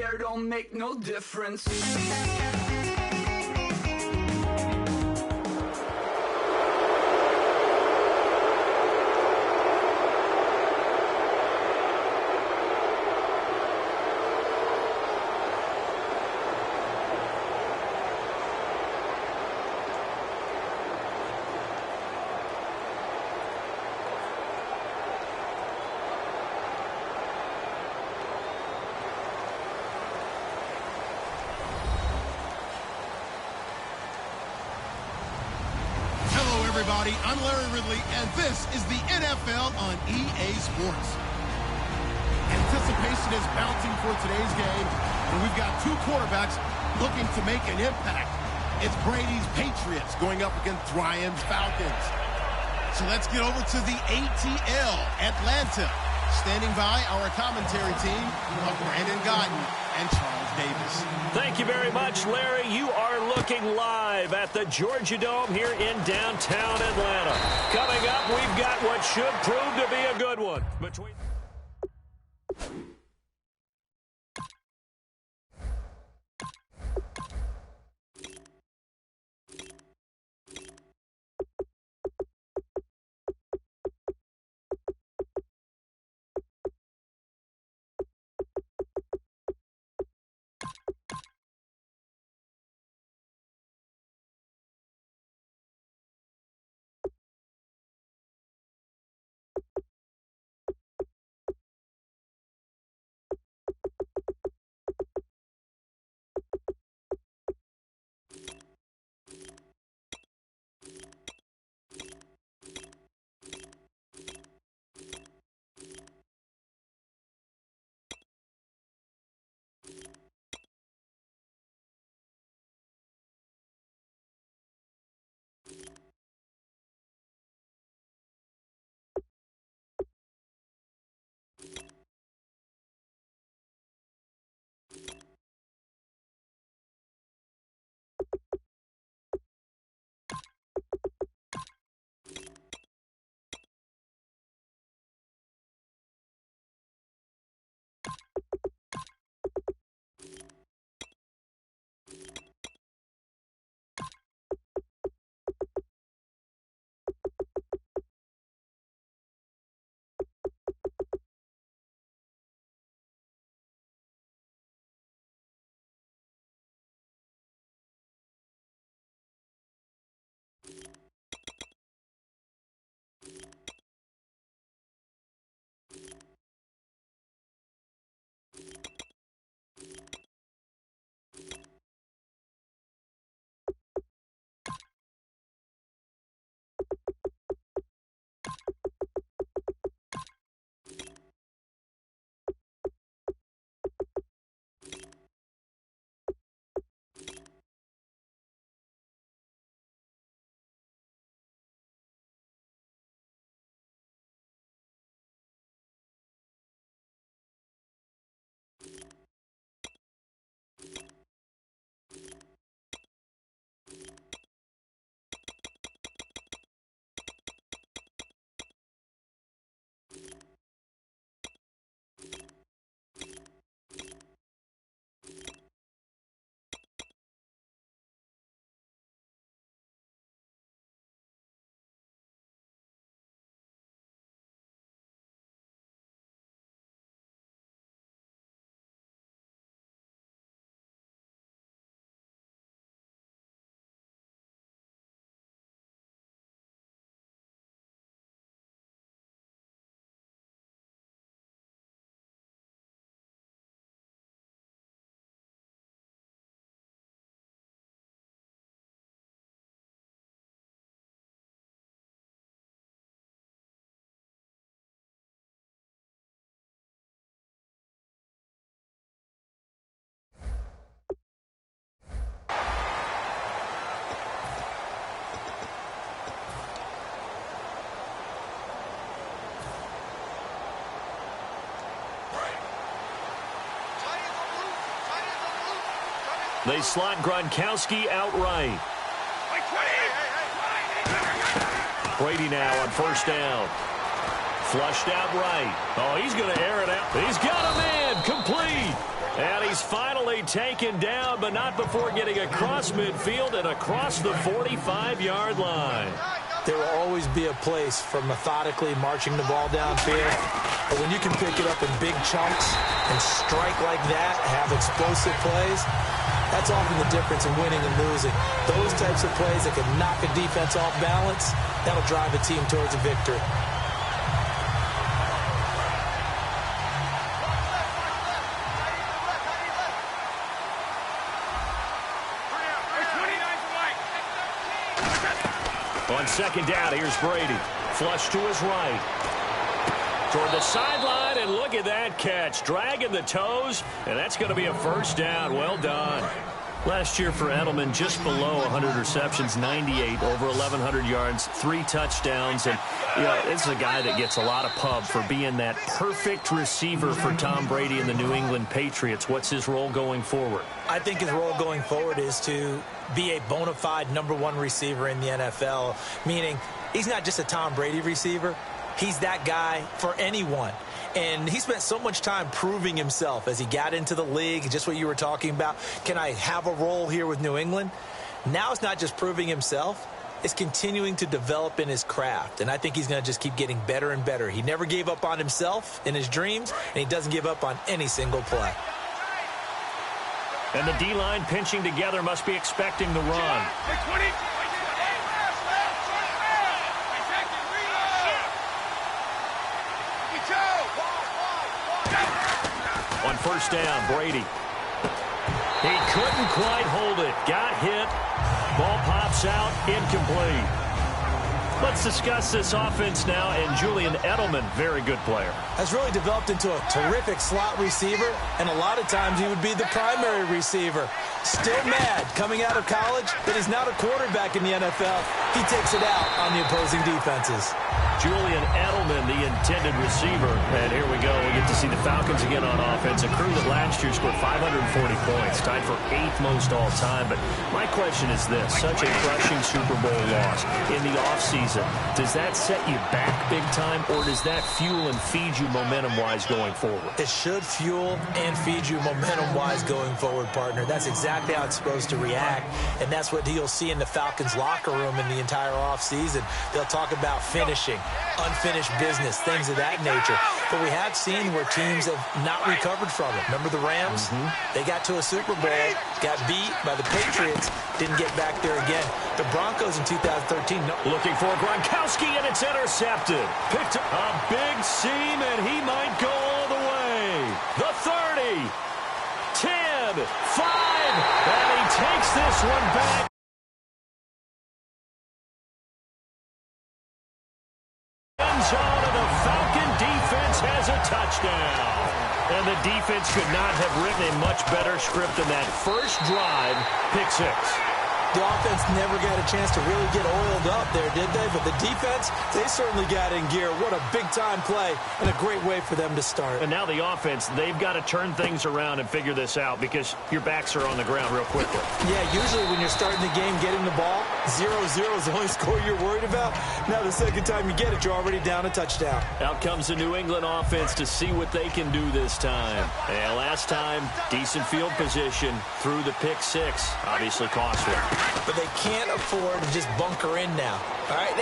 there don't make no difference. Everybody, I'm Larry Ridley, and this is the NFL on EA Sports. Anticipation is mounting for today's game, and we've got two quarterbacks looking to make an impact. It's Brady's Patriots going up against Ryan's Falcons. So let's get over to the ATL, Atlanta. Standing by our commentary team of Brandon Godden and Charles Davis. Thank you very much, Larry. You are looking live at the Georgia Dome here in downtown Atlanta. Coming up, we've got what should prove to be a good one. They slot Gronkowski outright. Brady now on first down. Flushed out right. Oh, he's going to air it out. He's got a man complete. And he's fired. nearly taken down, but not before getting across midfield and across the 45-yard line. There will always be a place for methodically marching the ball downfield. But when you can pick it up in big chunks and strike like that, have explosive plays, that's often the difference in winning and losing. Those types of plays that can knock a defense off balance, that'll drive a team towards a victory. On second down, here's Brady. Flush to his right. Toward the sideline, and look at that catch. Dragging the toes, and that's going to be a first down. Well done. Last year for Edelman, just below 100 receptions, 98, over 1,100 yards, 3 touchdowns. And, you know, this is a guy that gets a lot of pub for being that perfect receiver for Tom Brady and the New England Patriots. What's his role going forward? I think his role going forward is to be a bona fide #1 receiver in the NFL, meaning he's not just a Tom Brady receiver. He's that guy for anyone. And he spent so much time proving himself as he got into the league, just what you were talking about. Can I have a role here with New England? Now it's not just proving himself. It's continuing to develop in his craft. And I think he's going to just keep getting better and better. He never gave up on himself in his dreams, and he doesn't give up on any single play. And the D-line pinching together must be expecting the run. On first down, Brady. He couldn't quite hold it. Got hit. Ball pops out. Incomplete. Let's discuss this offense now. And Julian Edelman, very good player. Has really developed into a terrific slot receiver. And a lot of times he would be the primary receiver. Still mad coming out of college that he's not a quarterback in the NFL. He takes it out on the opposing defenses. Julian Edelman, the intended receiver. And here we go. We get to see the Falcons again on offense. A crew that last year scored 540 points, tied for 8th most all time. But my question is this. Such a crushing Super Bowl loss in the offseason. Does that set you back big time, or does that fuel and feed you momentum-wise going forward? It should fuel and feed you momentum-wise going forward, partner. That's exactly how it's supposed to react. And that's what you'll see in the Falcons locker room in the entire offseason. They'll talk about finishing, unfinished business, things of that nature. But we have seen where teams have not recovered from it. Remember the Rams? They got to a Super Bowl, got beat by the Patriots, didn't get back there again. The Broncos in 2013. Looking for Gronkowski, and it's intercepted. Picked up a big seam, and he might go all the way. The 30, 10, 5, and he takes this one back. Zone, and the Falcon defense has a touchdown. And the defense could not have written a much better script than that first drive, pick 6. The offense never got a chance to really get oiled up there, did they? But the defense, they certainly got in gear. What a big-time play and a great way for them to start. And now the offense, they've got to turn things around and figure this out because your backs are on the ground real quickly. Yeah, usually when you're starting the game, getting the ball, 0-0 is the only score you're worried about. Now the second time you get it, you're already down a touchdown. Out comes the New England offense to see what they can do this time. And last time, decent field position through the pick 6. Obviously costly. But they can't afford to just bunker in now. All right,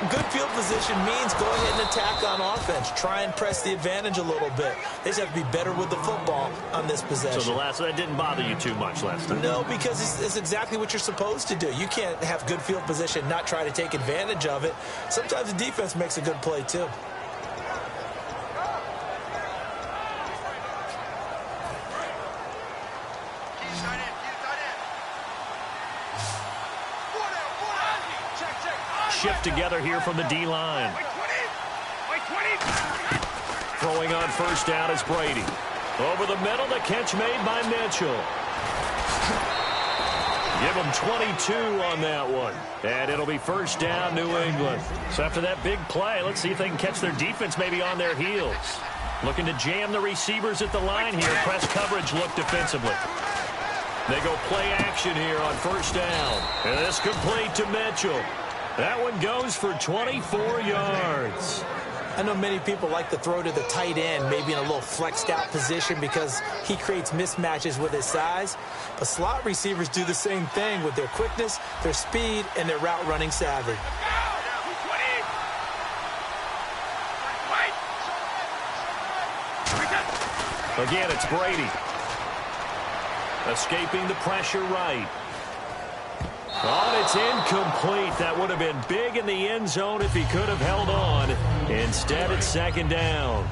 good field position means go ahead and attack on offense. Try and press the advantage a little bit. They just have to be better with the football on this possession. So that didn't bother you too much last time? No, because it's exactly what you're supposed to do. You can't have good field position, not try to take advantage of it. Sometimes the defense makes a good play too. Shift together here from the D-line. Throwing on first down is Brady. Over the middle, the catch made by Mitchell. Give him 22 on that one. And it'll be first down, New England. So after that big play, let's see if they can catch their defense maybe on their heels. Looking to jam the receivers at the line here. Press coverage look defensively. They go play action here on first down. And this complete to Mitchell. That one goes for 24 yards. I know many people like to throw to the tight end, maybe in a little flexed out position because he creates mismatches with his size. But slot receivers do the same thing with their quickness, their speed, and their route running savvy. Again, it's Brady. Escaping the pressure right. Oh, and it's incomplete. That would have been big in the end zone if he could have held on. Instead, it's second down.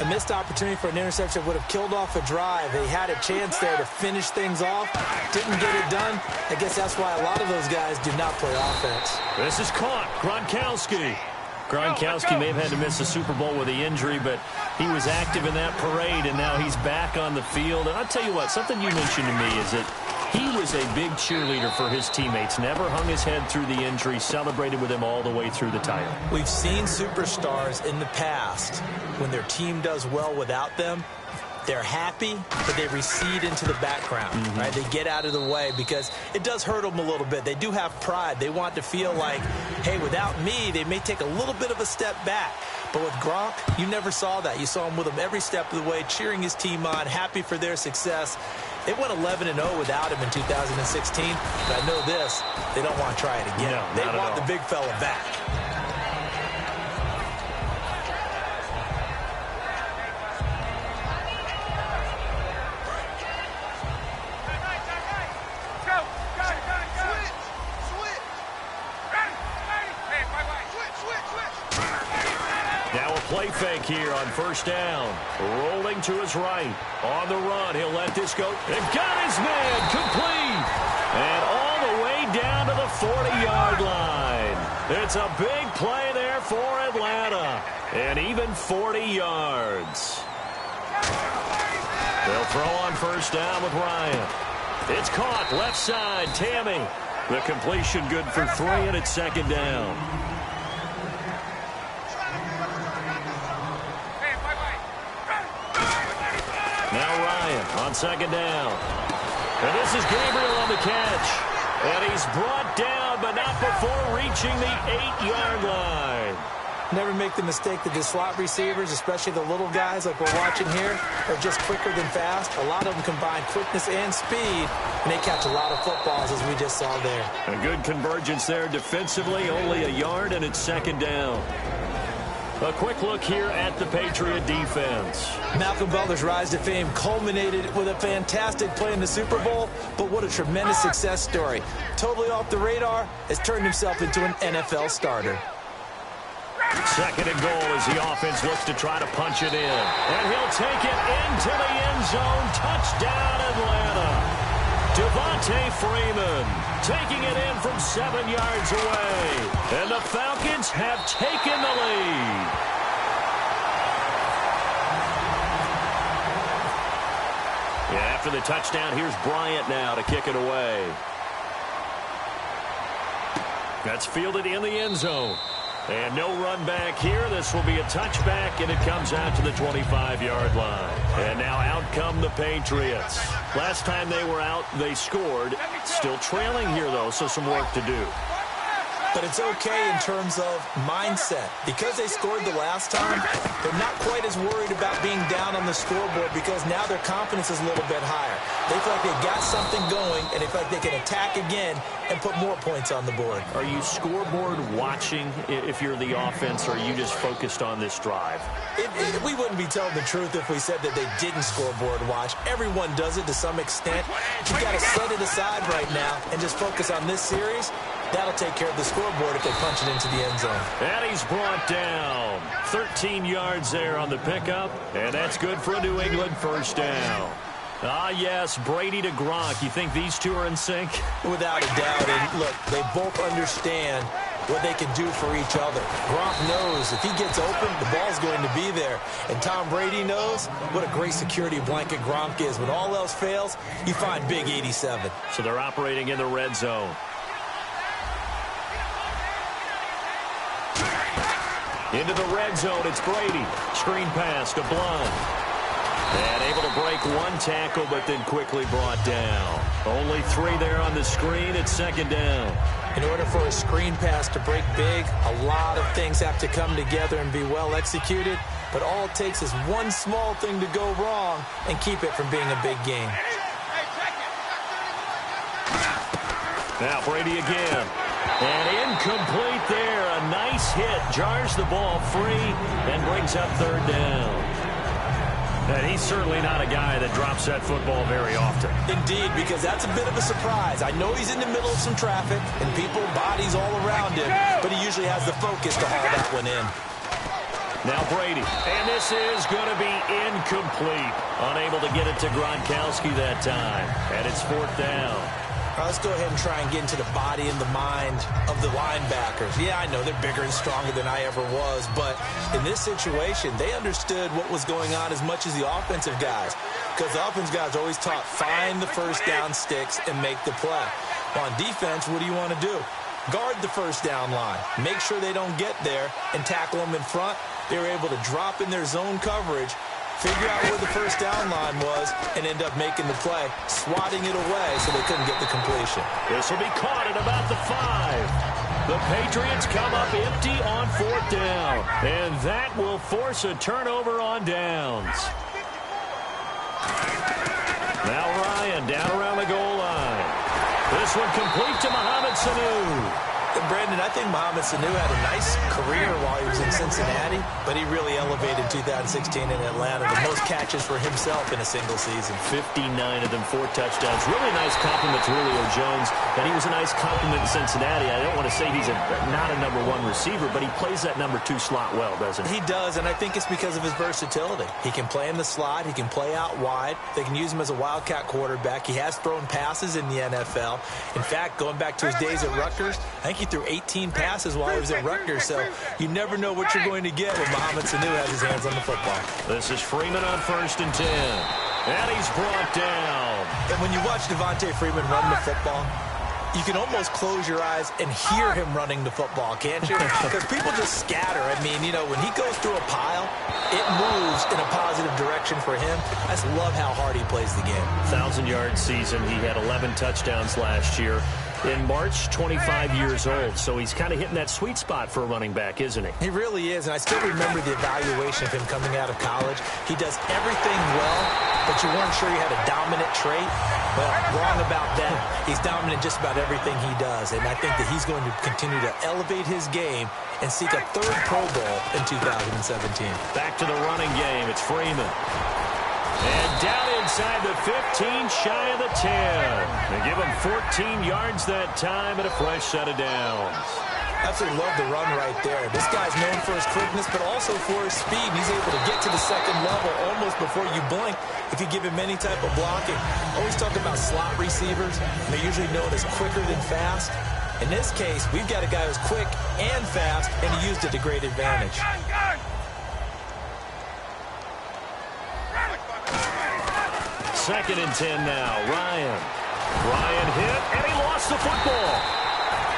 A missed opportunity for an interception would have killed off a drive. They had a chance there to finish things off. Didn't get it done. I guess that's why a lot of those guys do not play offense. This is caught. Gronkowski. Gronkowski may have had to miss the Super Bowl with the injury, but he was active in that parade, and now he's back on the field. And I'll tell you what, something you mentioned to me is that he was a big cheerleader for his teammates, never hung his head through the injury, celebrated with them all the way through the title. We've seen superstars in the past, when their team does well without them, they're happy, but they recede into the background, right? They get out of the way because it does hurt them a little bit. They do have pride. They want to feel like, hey, without me, they may take a little bit of a step back. But with Gronk, you never saw that. You saw him with him every step of the way, cheering his team on, happy for their success. They went 11-0 without him in 2016, but I know this, they don't want to try it again. No, they want the big fella back. Play fake here on first down. Rolling to his right. On the run. He'll let this go. They've got his man. Complete. And all the way down to the 40-yard line. It's a big play there for Atlanta. And even 40 yards. They'll throw on first down with Ryan. It's caught. Left side. Tammy. The completion good for 3, and it's second down. Now Ryan on second down. And this is Gabriel on the catch. And he's brought down, but not before reaching the 8-yard line. Never make the mistake that the slot receivers, especially the little guys like we're watching here, are just quicker than fast. A lot of them combine quickness and speed, and they catch a lot of footballs, as we just saw there. A good convergence there defensively, only a yard, and it's second down. A quick look here at the Patriot defense. Malcolm Butler's rise to fame culminated with a fantastic play in the Super Bowl, but what a tremendous success story. Totally off the radar, has turned himself into an NFL starter. Second and goal as the offense looks to try to punch it in. And he'll take it into the end zone. Touchdown, Atlanta. Devontae Freeman taking it in from 7 yards away. And the Falcons have taken the lead. Yeah, after the touchdown, here's Bryant now to kick it away. That's fielded in the end zone. And no run back here. This will be a touchback, and it comes out to the 25-yard line. And now out come the Patriots. Last time they were out, they scored. Still trailing here, though, so some work to do. But it's okay in terms of mindset. Because they scored the last time, they're not quite as worried about being down on the scoreboard because now their confidence is a little bit higher. They feel like they've got something going, and they feel like they can attack again and put more points on the board. Are you scoreboard watching if you're the offense, or are you just focused on this drive? We wouldn't be telling the truth if we said that they didn't scoreboard watch. Everyone does it to some extent. You've got to set it aside right now and just focus on this series. That'll take care of the scoreboard if they punch it into the end zone. And he's brought down. 13 yards there on the pickup, and that's good for a New England first down. Ah, yes, Brady to Gronk. You think these two are in sync? Without a doubt. And look, they both understand what they can do for each other. Gronk knows if he gets open, the ball's going to be there. And Tom Brady knows what a great security blanket Gronk is. When all else fails, you find Big 87. So they're operating in the red zone. Into the red zone, it's Brady. Screen pass to Blunt. And able to break one tackle, but then quickly brought down. Only 3 there on the screen. It's second down. In order for a screen pass to break big, a lot of things have to come together and be well executed. But all it takes is one small thing to go wrong and keep it from being a big game. Now Brady again. And incomplete there. A nice hit. Jars the ball free and brings up third down. And he's certainly not a guy that drops that football very often. Indeed, because that's a bit of a surprise. I know he's in the middle of some traffic and people, bodies all around him, but he usually has the focus to haul that one in. Now Brady, and this is going to be incomplete. Unable to get it to Gronkowski that time, and it's fourth down. All right, let's go ahead and try and get into the body and the mind of the linebackers. Yeah, I know they're bigger and stronger than I ever was, but in this situation, they understood what was going on as much as the offensive guys, because the offensive guys are always taught, find the first down sticks and make the play. On defense, what do you want to do? Guard the first down line. Make sure they don't get there and tackle them in front. They were able to drop in their zone coverage, figure out where the first down line was, and end up making the play, swatting it away so they couldn't get the completion. This will be caught at about the 5. The Patriots come up empty on fourth down, and that will force a turnover on downs. Now Ryan down around the goal line. This one complete to Mohamed Sanu. And Brandon, I think Mohamed Sanu had a nice career while he was in Cincinnati, but he really elevated 2016 in Atlanta. The most catches for himself in a single season. 59 of them, 4 touchdowns. Really nice compliment to Julio Jones. And he was a nice compliment in Cincinnati. I don't want to say he's not a number 1 receiver, but he plays that number 2 slot well, doesn't he? He does, and I think it's because of his versatility. He can play in the slot. He can play out wide. They can use him as a wildcat quarterback. He has thrown passes in the NFL. In fact, going back to his days at Rutgers, I think he threw 18 passes while he was at Rutgers, so you never know what you're going to get when Mohamed Sanu has his hands on the football. This is Freeman on 1st and 10. And he's brought down. And when you watch Devontae Freeman run the football, you can almost close your eyes and hear him running the football, can't you? Because people just scatter. I mean, you know, when he goes through a pile, it moves in a positive direction for him. I just love how hard he plays the game. 1,000-yard season. He had 11 touchdowns last year. In March, 25 years old, so he's kind of hitting that sweet spot for a running back, isn't he? He really is, and I still remember the evaluation of him coming out of college. He does everything well, but you weren't sure he had a dominant trait. Well, wrong about that. He's dominant just about everything he does, and I think that he's going to continue to elevate his game and seek a 3rd Pro Bowl in 2017. Back to the running game. It's Freeman. And down inside the 15, shy of the 10. They give him 14 yards that time and a fresh set of downs. Absolutely love the run right there. This guy's known for his quickness, but also for his speed. He's able to get to the second level almost before you blink if you give him any type of blocking. Always talk about slot receivers. They're usually known as quicker than fast. In this case, we've got a guy who's quick and fast, and he used it to great advantage. 2nd and 10 now. Ryan hit, and he lost the football.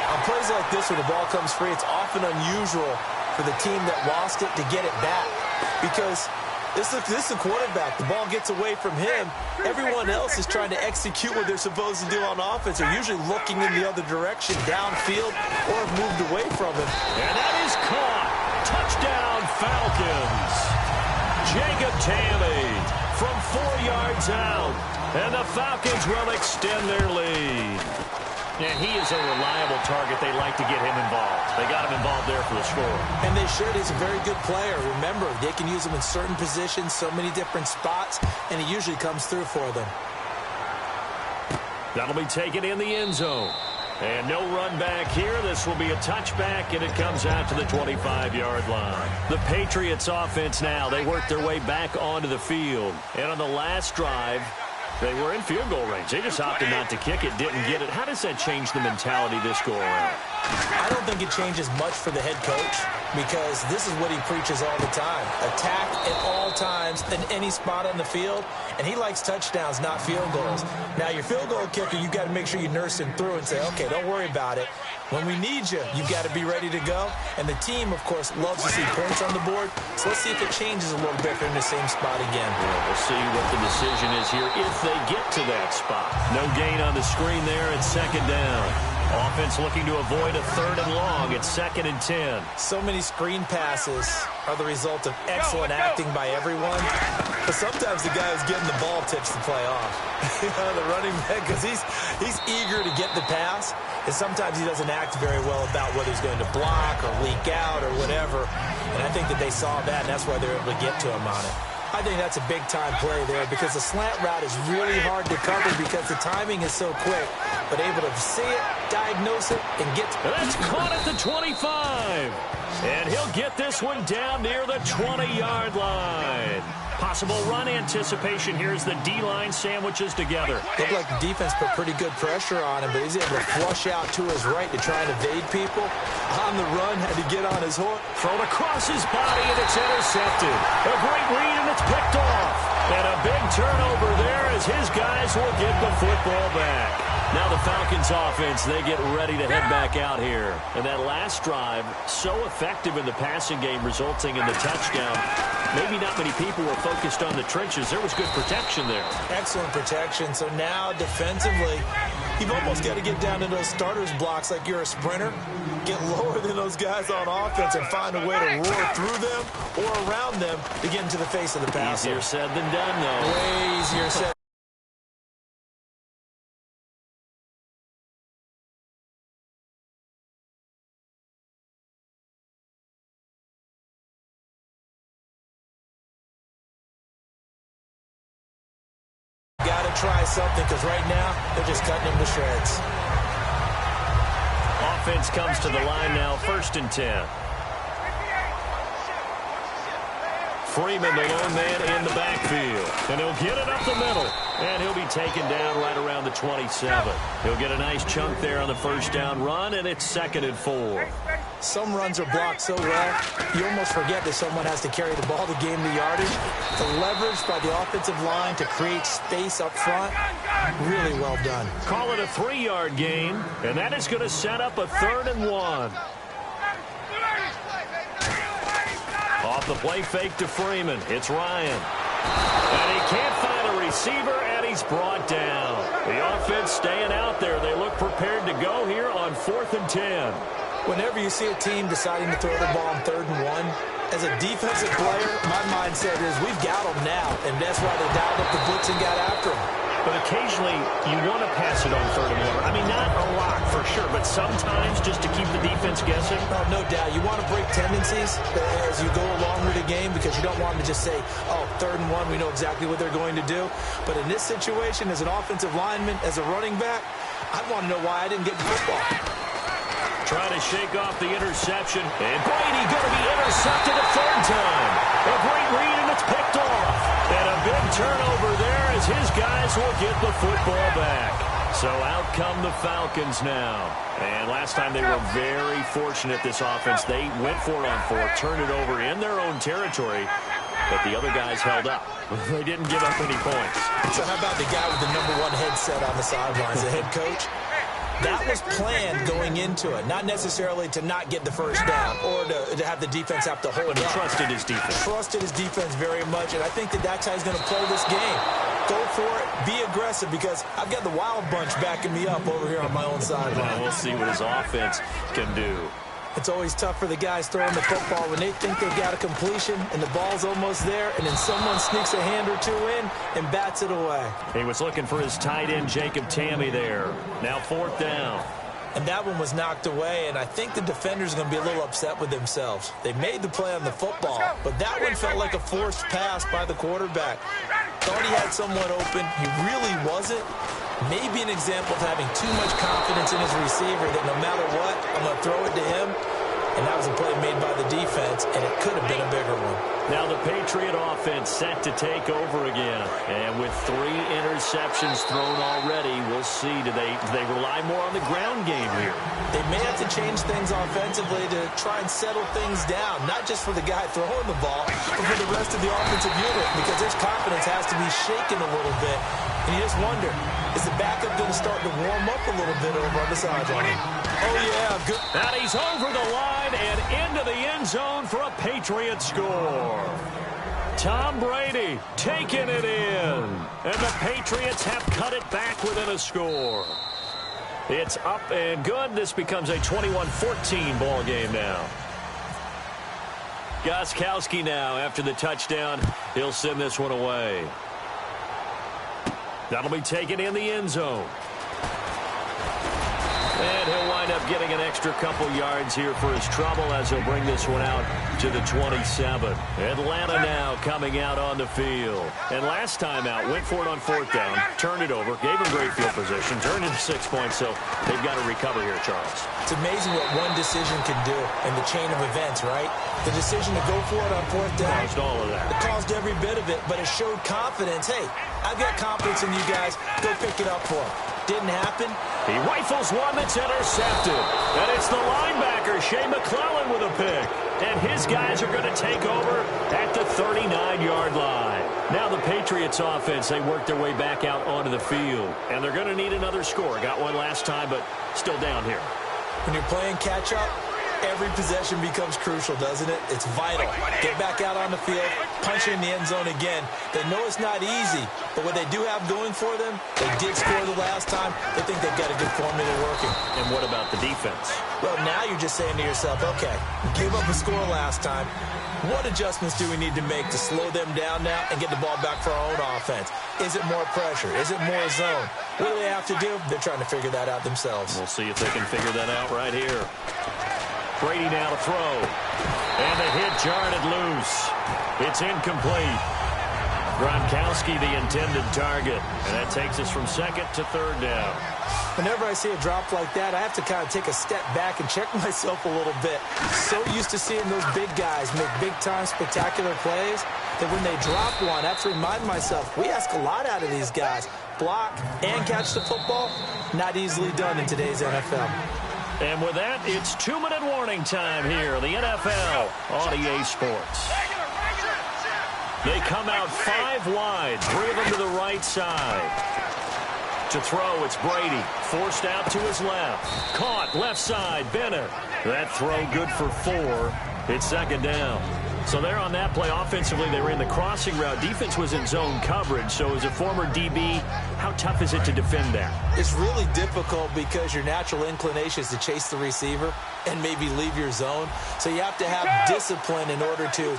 On plays like this where the ball comes free, it's often unusual for the team that lost it to get it back, because this is a quarterback. The ball gets away from him. Everyone else is trying to execute what they're supposed to do on offense. They're usually looking in the other direction, downfield, or have moved away from him. And that is caught. Touchdown, Falcons. Jacob Tamme from 4 yards out. And the Falcons will extend their lead. And he is a reliable target. They like to get him involved. They got him involved there for the score. And they should. He's a very good player. Remember, they can use him in certain positions, so many different spots, and he usually comes through for them. That'll be taken in the end zone. And no run back here. This will be a touchback, and it comes out to the 25-yard line. The Patriots offense now, they work their way back onto the field. And on the last drive, they were in field goal range. They just opted not to kick it, didn't get it. How does that change the mentality this go around? I don't think it changes much for the head coach, because this is what he preaches all the time. Attack at all times in any spot on the field, and he likes touchdowns, not field goals. Now, your field goal kicker, you've got to make sure you nurse him through and say, okay, don't worry about it. When we need you, you've got to be ready to go. And the team, of course, loves to see points on the board. So let's see if it changes a little bit if they're in the same spot again. Yeah, we'll see what the decision is here if they get to that spot. No gain on the screen there at 2nd down. Offense looking to avoid a 3rd and long. It's 2nd and 10. So many screen passes are the result of excellent acting by everyone. But sometimes the guy who's getting the ball tips the play off. The running back, because he's eager to get the pass. And sometimes he doesn't act very well about whether he's going to block or leak out or whatever. And I think that they saw that, and that's why they're able to get to him on it. I think that's a big-time play there because the slant route is really hard to cover because the timing is so quick. But able to see it, diagnose it, and get to it. That's caught at the 25. And he'll get this one down near the 20-yard line. Possible run anticipation here as the D-line sandwiches together. Looked like the defense put pretty good pressure on him, but he's able to flush out to his right to try and evade people. On the run, had to get on his horse. Thrown across his body, and it's intercepted. A great read, and it's picked off. And a big turnover there as his guys will get the football back. Now the Falcons offense, they get ready to head back out here. And that last drive, so effective in the passing game, resulting in the touchdown. Maybe not many people were focused on the trenches. There was good protection there. Excellent protection. So now defensively, you've almost got to get down to those starters blocks like you're a sprinter. Get lower than those guys on offense and find a way to roar through them or around them to get into the face of the passer. Easier said than done, though. Way easier said. Got to try something because right now they're just cutting him to shreds. Offense comes to the line now, 1st and 10. Freeman, the lone man in the backfield. And he'll get it up the middle. And he'll be taken down right around the 27. He'll get a nice chunk there on the 1st down run, and it's 2nd and 4. Some runs are blocked so well, you almost forget that someone has to carry the ball to gain the yardage. The leverage by the offensive line to create space up front, really well done. Call it a 3-yard gain, and that is going to set up a 3rd and 1. Off the play fake to Freeman. It's Ryan. And he can't find a receiver, and he's brought down. The offense staying out there. They look prepared to go here on 4th and 10. Whenever you see a team deciding to throw the ball on 3rd and 1, as a defensive player, my mindset is we've got them now, and that's why they dialed up the blitz and got after them. But occasionally, you want to pass it on 3rd and 1. I mean, not a lot for sure, but sometimes just to keep the defense guessing. Oh, no doubt. You want to break tendencies as you go along with the game because you don't want them to just say, oh, 3rd and 1, we know exactly what they're going to do. But in this situation, as an offensive lineman, as a running back, I want to know why I didn't get the football. Trying to shake off the interception. And Brady going to be intercepted a 3rd time. A great read, and it's picked off. And a big turnover there as his guys will get the football back. So out come the Falcons now. And last time they were very fortunate, this offense. They went for it on 4, turned it over in their own territory. But the other guys held up. They didn't give up any points. So how about the guy with the #1 headset on the sidelines, the head coach? That was planned going into it, not necessarily to not get the 1st down or to have the defense have to hold But he up. trusted his defense. Trusted his defense very much, and I think that that's how he's going to play this game. Go for it, be aggressive, because I've got the wild bunch backing me up over here on my own sideline. We'll see what his offense can do. It's always tough for the guys throwing the football when they think they've got a completion and the ball's almost there, and then someone sneaks a hand or two in and bats it away. He was looking for his tight end, Jacob Tammy, there. Now 4th down. And that one was knocked away, and I think the defenders are going to be a little upset with themselves. They made the play on the football, but that one felt like a forced pass by the quarterback. Thought he had someone open. He really wasn't. Maybe an example of having too much confidence in his receiver that no matter what, I'm going to throw it to him. And that was a play made by the defense, and it could have been a bigger one. Now the Patriot offense set to take over again. And with 3 interceptions thrown already, we'll see. Do they rely more on the ground game here? They may have to change things offensively to try and settle things down, not just for the guy throwing the ball, but for the rest of the offensive unit, because his confidence has to be shaken a little bit. And you just wonder, is the backup going to start to warm up a little bit over on the sideline? Oh, yeah, good. And he's over the line and into the end zone for a Patriot score. Tom Brady taking it in. And the Patriots have cut it back within a score. It's up and good. This becomes a 21-14 ball game now. Gostkowski now after the touchdown. He'll send this one away. That'll be taken in the end zone. And he'll wind up getting an extra couple yards here for his trouble as he'll bring this one out to the 27. Atlanta now coming out on the field. And last time out, went for it on fourth down, turned it over, gave him great field position, turned it to 6 points, so they've got to recover here, Charles. It's amazing what one decision can do in the chain of events, right? The decision to go for it on fourth down. Caused all of that. It caused every bit of it, but it showed confidence. Hey, I've got confidence in you guys. Go pick it up for him. Didn't happen. He rifles one that's intercepted. And it's the linebacker, Shea McClellan, with a pick. And his guys are going to take over at the 39-yard line. Now the Patriots offense, they work their way back out onto the field. And they're going to need another score. Got one last time, but still down here. When you're playing catch-up, every possession becomes crucial, doesn't it? It's vital. Get back out on the field, punch in the end zone again. They know it's not easy, but what they do have going for them, they did score the last time. They think they've got a good formula working. And what about the defense? Well, now you're just saying to yourself, okay, we gave up a score last time. What adjustments do we need to make to slow them down now and get the ball back for our own offense? Is it more pressure? Is it more zone? What do they have to do? They're trying to figure that out themselves. We'll see if they can figure that out right here. Brady now to throw. And the hit jarred it loose. It's incomplete. Gronkowski the intended target. And that takes us from second to third down. Whenever I see a drop like that, I have to kind of take a step back and check myself a little bit. So used to seeing those big guys make big-time spectacular plays that when they drop one, I have to remind myself, we ask a lot out of these guys. Block and catch the football, not easily done in today's NFL. And with that, it's 2-minute warning time here in the NFL on EA Sports. They come out 5 wide, 3 of them to the right side. To throw, it's Brady. Forced out to his left. Caught left side, Bennett. That throw good for 4. It's second down. So they're on that play. Offensively, they were in the crossing route. Defense was in zone coverage. So as a former DB, how tough is it to defend that? It's really difficult because your natural inclination is to chase the receiver and maybe leave your zone. So you have to have discipline in order to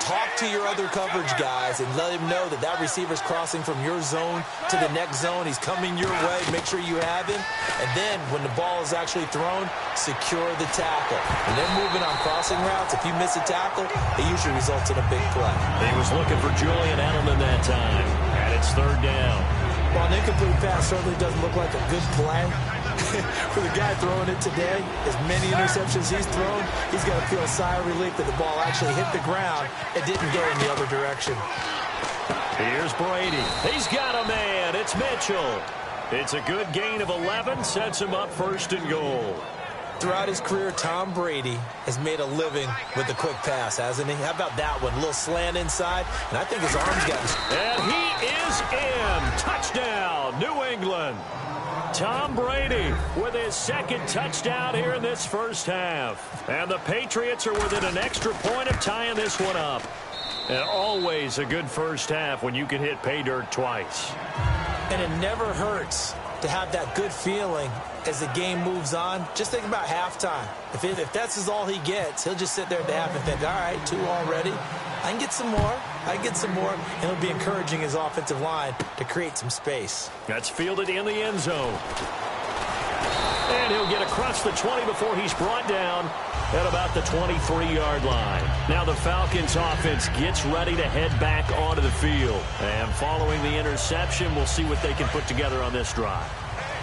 talk to your other coverage guys and let him know that that receiver's crossing from your zone to the next zone. He's coming your way. Make sure you have him. And then when the ball is actually thrown, secure the tackle. When they're moving on crossing routes, if you miss a tackle, it usually results in a big play. He was looking for Julian Edelman that time. And it's third down. Well, an incomplete pass certainly doesn't look like a good play. For the guy throwing it today, as many interceptions he's thrown, he's got to feel a sigh of relief that the ball actually hit the ground and didn't go in the other direction. Here's Brady. He's got a man. It's Mitchell. It's a good gain of 11. Sets him up first and goal. Throughout his career, Tom Brady has made a living with the quick pass, hasn't he? How about that one? A little slant inside, and I think his arm's got his... And he is in. Touchdown, New England. Tom Brady with his second touchdown here in this first half. And the Patriots are within an extra point of tying this one up. And always a good first half when you can hit pay dirt twice. And it never hurts to have that good feeling as the game moves on. Just think about halftime. If that's all he gets, he'll just sit there at the half and think, all right, 2 already. I can get some more. I can get some more. And it'll be encouraging his offensive line to create some space. That's fielded in the end zone. And he'll get across the 20 before he's brought down at about the 23-yard line. Now the Falcons offense gets ready to head back onto the field. And following the interception, we'll see what they can put together on this drive.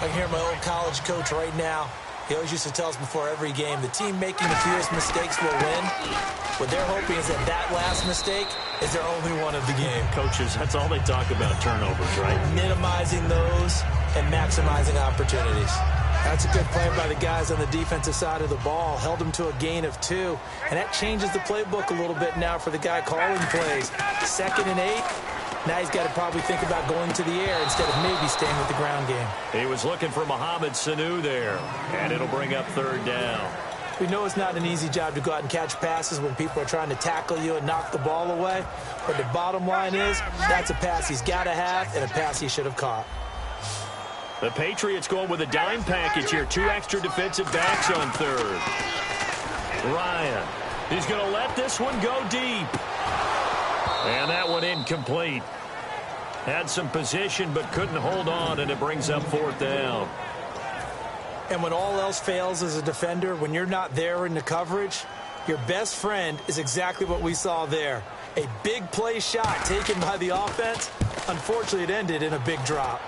I can hear my old college coach right now. He always used to tell us before every game, the team making the fewest mistakes will win. What they're hoping is that last mistake is their only one of the game. Coaches, that's all they talk about, turnovers, right? Minimizing those and maximizing opportunities. That's a good play by the guys on the defensive side of the ball. Held them to a gain of 2. And that changes the playbook a little bit now for the guy calling plays. 2nd and 8. Now he's got to probably think about going to the air instead of maybe staying with the ground game. He was looking for Mohamed Sanu there. And it'll bring up third down. We know it's not an easy job to go out and catch passes when people are trying to tackle you and knock the ball away. But the bottom line is, that's a pass he's got to have and a pass he should have caught. The Patriots going with a dime package here. 2 extra defensive backs on third. Ryan. He's going to let this one go deep. And that one incomplete. Had some position but couldn't hold on, and it brings up 4th down. And when all else fails as a defender, when you're not there in the coverage, your best friend is exactly what we saw there. A big play shot taken by the offense. Unfortunately, it ended in a big drop.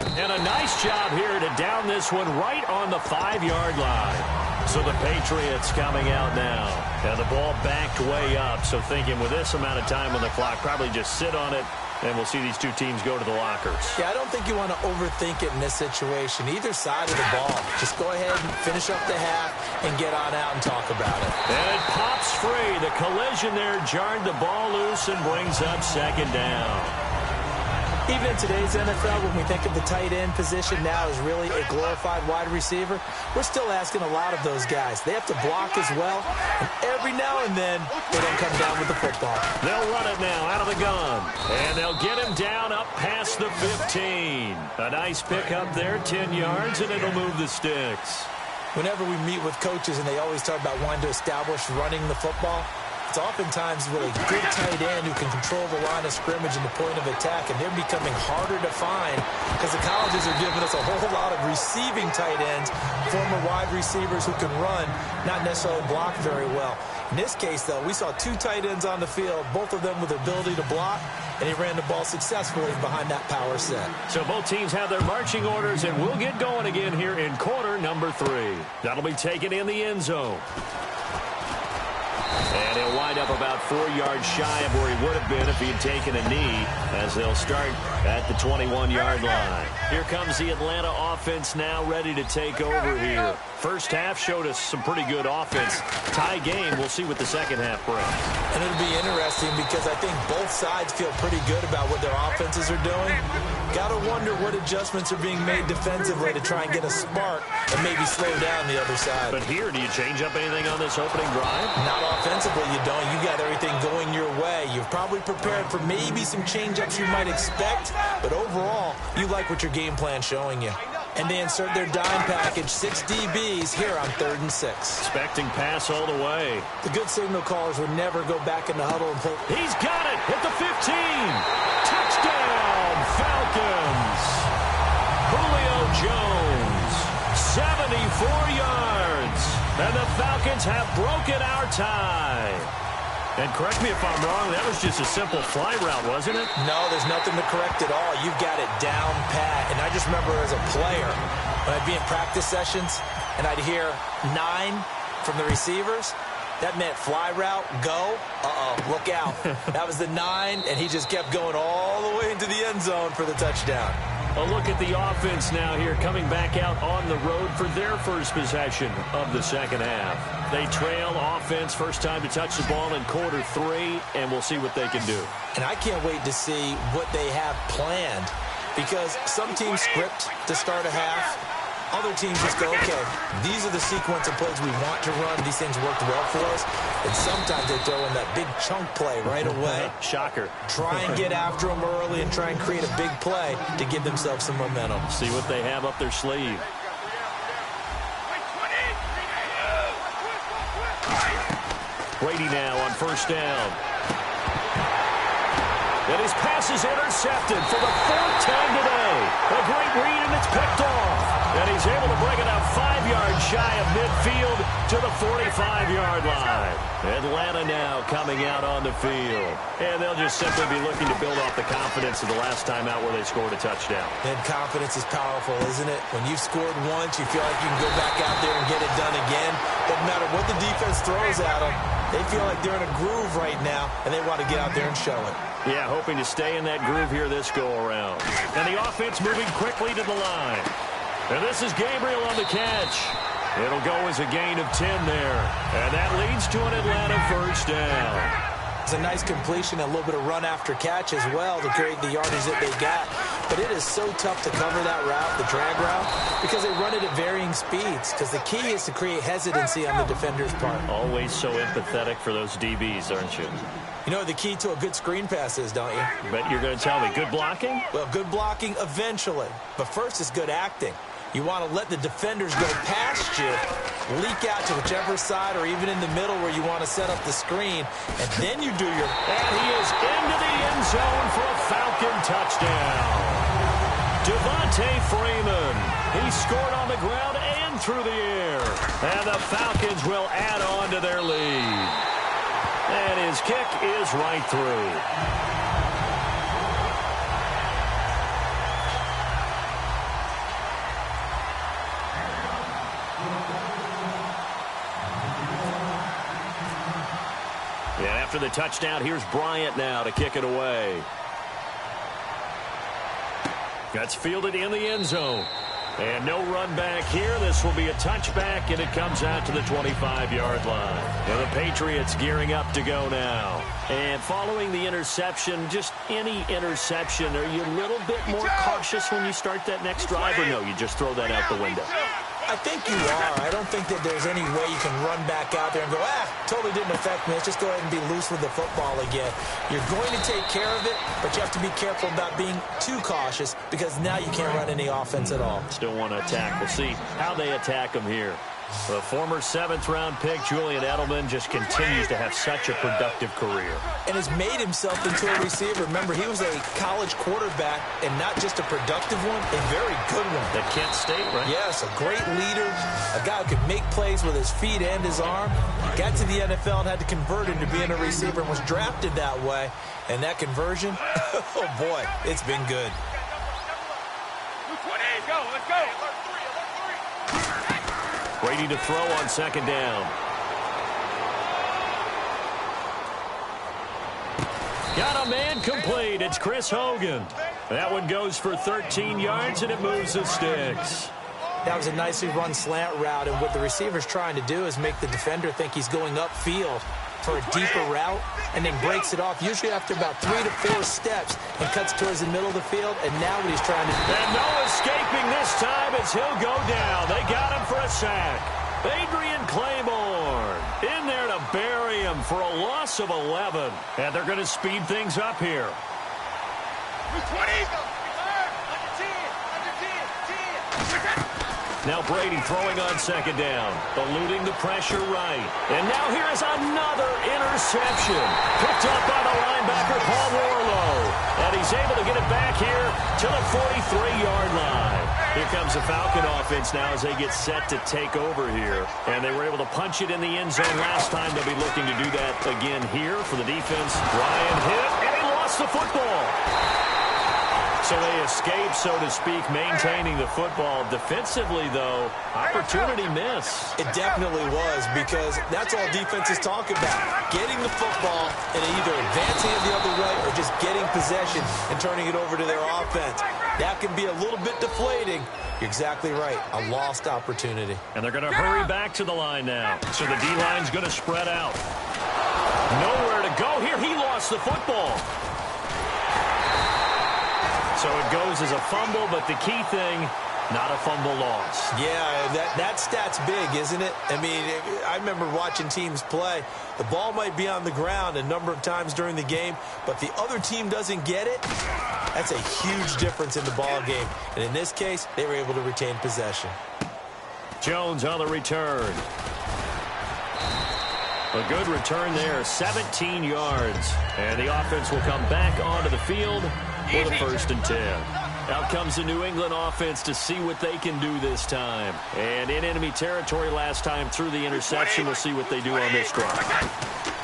And a nice job here to down this one right on the 5-yard line. So the Patriots coming out now. And the ball backed way up. So thinking with this amount of time on the clock, probably just sit on it, and we'll see these 2 teams go to the lockers. Yeah, I don't think you want to overthink it in this situation. Either side of the ball. Just go ahead and finish up the half and get on out and talk about it. And it pops free. The collision there jarred the ball loose and brings up 2nd down. Even in today's NFL, when we think of the tight end position now as really a glorified wide receiver, we're still asking a lot of those guys. They have to block as well, and every now and then they don't come down with the football. They'll run it now out of the gun, and they'll get him down up past the 15. A nice pick up there, 10 yards, and it'll move the sticks. Whenever we meet with coaches and they always talk about wanting to establish running the football, it's oftentimes with a good tight end who can control the line of scrimmage and the point of attack, and they're becoming harder to find because the colleges are giving us a whole lot of receiving tight ends, former wide receivers who can run, not necessarily block very well. In this case, though, we saw 2 tight ends on the field, both of them with the ability to block, and he ran the ball successfully behind that power set. So both teams have their marching orders, and we'll get going again here in quarter number 3. That'll be taken in the end zone. And he'll wind up about 4 yards shy of where he would have been if he had taken a knee, as they'll start at the 21-yard line. Here comes the Atlanta offense now ready to take over here. First half showed us some pretty good offense. Tie game, we'll see what the second half brings. And it'll be interesting because I think both sides feel pretty good about what their offenses are doing. Got to wonder what adjustments are being made defensively to try and get a spark and maybe slow down the other side. But here, do you change up anything on this opening drive? Not offensively, you don't. You got everything going your way. You've probably prepared for maybe some change-ups you might expect, but overall, you like what your game plan's showing you. And they insert their dime package, 6 DBs here on 3rd and 6. Expecting pass all the way. The good signal callers would never go back in the huddle and play. He's got it at the 15. Touchdown, Falcons. Julio Jones, 74 yards. And the Falcons have broken our tie. And correct me if I'm wrong, that was just a simple fly route, wasn't it? No, there's nothing to correct at all. You've got it down pat. And I just remember as a player, when I'd be in practice sessions and I'd hear 9 from the receivers, that meant fly route, go, look out. That was the 9, and he just kept going all the way into the end zone for the touchdown. A look at the offense now here, coming back out on the road for their first possession of the second half. They trail offense, first time to touch the ball in quarter 3, and we'll see what they can do. And I can't wait to see what they have planned, because some teams script to start a half. Other teams just go, okay, these are the sequence of plays we want to run. These things worked well for us. And sometimes they throw in that big chunk play right away. Shocker. Try and get after them early and try and create a big play to give themselves some momentum. See what they have up their sleeve. Brady now on first down. And his pass is intercepted for the 4th time today. A great read, and it's picked off. And he's able to bring it out 5 yards shy of midfield to the 45-yard line. Atlanta now coming out on the field. And they'll just simply be looking to build off the confidence of the last time out where they scored a touchdown. And confidence is powerful, isn't it? When you've scored once, you feel like you can go back out there and get it done again. Doesn't matter what the defense throws at them. They feel like they're in a groove right now, and they want to get out there and show it. Yeah, hoping to stay in that groove here this go-around. And the offense moving quickly to the line. And this is Gabriel on the catch. It'll go as a gain of 10 there. And that leads to an Atlanta first down. It's a nice completion, a little bit of run after catch as well to create the yardage that they got. But it is so tough to cover that route, the drag route, because they run it at varying speeds. Because the key is to create hesitancy on the defender's part. Always so empathetic for those DBs, aren't you? You know what the key to a good screen pass is, don't you? But you're going to tell me, good blocking? Well, good blocking eventually. But first it's good acting. You want to let the defenders go past you, leak out to whichever side or even in the middle where you want to set up the screen, and then you do your... And he is into the end zone for a Falcon touchdown. Devontae Freeman. He scored on the ground and through the air. And the Falcons will add on to their lead. And his kick is right through. And after the touchdown, here's Bryant now to kick it away. That's fielded in the end zone. And no run back here. This will be a touchback, and it comes out to the 25-yard line. And the Patriots gearing up to go now. And following the interception, just any interception, are you a little bit more cautious when you start that next drive, or no, you just throw that out the window? I think you are. I don't think that there's any way you can run back out there and go, totally didn't affect me. Let's just go ahead and be loose with the football again. You're going to take care of it, but you have to be careful about being too cautious because now you can't run any offense at all. Still want to attack. We'll see how they attack him here. The former 7th-round pick, Julian Edelman, just continues to have such a productive career. And has made himself into a receiver. Remember, he was a college quarterback, and not just a productive one, a very good one. At Kent State, right? Yes, a great leader, a guy who could make plays with his feet and his arm. Got to the NFL and had to convert into being a receiver and was drafted that way. And that conversion, oh boy, it's been good. Let's go. Brady to throw on second down. Got a man complete. It's Chris Hogan. That one goes for 13 yards, and it moves the sticks. That was a nicely run slant route, and what the receiver's trying to do is make the defender think he's going upfield for a deeper route, and then breaks it off, usually after about 3 to 4 steps, and cuts towards the middle of the field, and now what he's trying to do. And no escaping this time as he'll go down. They got him for a sack. Adrian Claiborne in there to bury him for a loss of 11. And they're going to speed things up here. 20. Now Brady throwing on second down, eluding the pressure right. And now here is another interception. Picked up by the linebacker, Paul Warlow. And he's able to get it back here to the 43-yard line. Here comes the Falcon offense now as they get set to take over here. And they were able to punch it in the end zone last time. They'll be looking to do that again here for the defense. Ryan hit, and he lost the football. So they escape, so to speak, maintaining the football. Defensively, though, opportunity miss. It definitely was, because that's all defenses talk about. Getting the football and either advancing it the other way or just getting possession and turning it over to their offense. That can be a little bit deflating. You're exactly right. A lost opportunity. And they're going to hurry back to the line now. So the D-line's going to spread out. Nowhere to go here. He lost the football. So it goes as a fumble, but the key thing, not a fumble loss. Yeah, that stat's big, isn't it? I mean, I remember watching teams play. The ball might be on the ground a number of times during the game, but the other team doesn't get it. That's a huge difference in the ball game. And in this case, they were able to retain possession. Jones on the return. A good return there, 17 yards. And the offense will come back onto the field for the 1st and 10. Out comes the New England offense to see what they can do this time. And in enemy territory last time through the interception. We'll see what they do on this drive.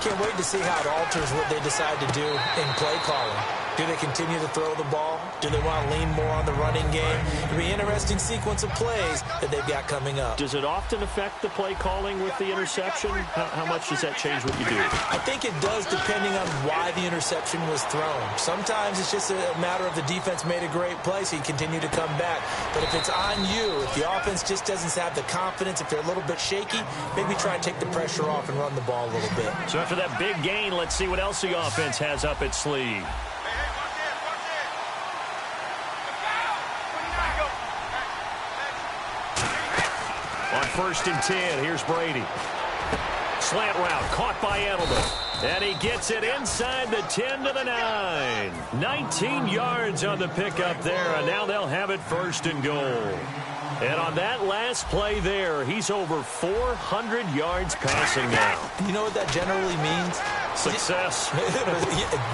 Can't wait to see how it alters what they decide to do in play calling. Do they continue to throw the ball? Do they want to lean more on the running game? It'll be an interesting sequence of plays that they've got coming up. Does it often affect the play calling with the interception? How much does that change what you do? I think it does, depending on why the interception was thrown. Sometimes it's just a matter of the defense made a great play, so you continue to come back. But if it's on you, if the offense just doesn't have the confidence, if they're a little bit shaky, maybe try and take the pressure off and run the ball a little bit. So after that big gain, let's see what else the offense has up its sleeve. On 1st and 10, here's Brady. Slant route, caught by Edelman. And he gets it inside the 10 to the 9. 19 yards on the pickup there, and now they'll have it 1st and goal. And on that last play there, he's over 400 yards passing now. You know what that generally means? Success.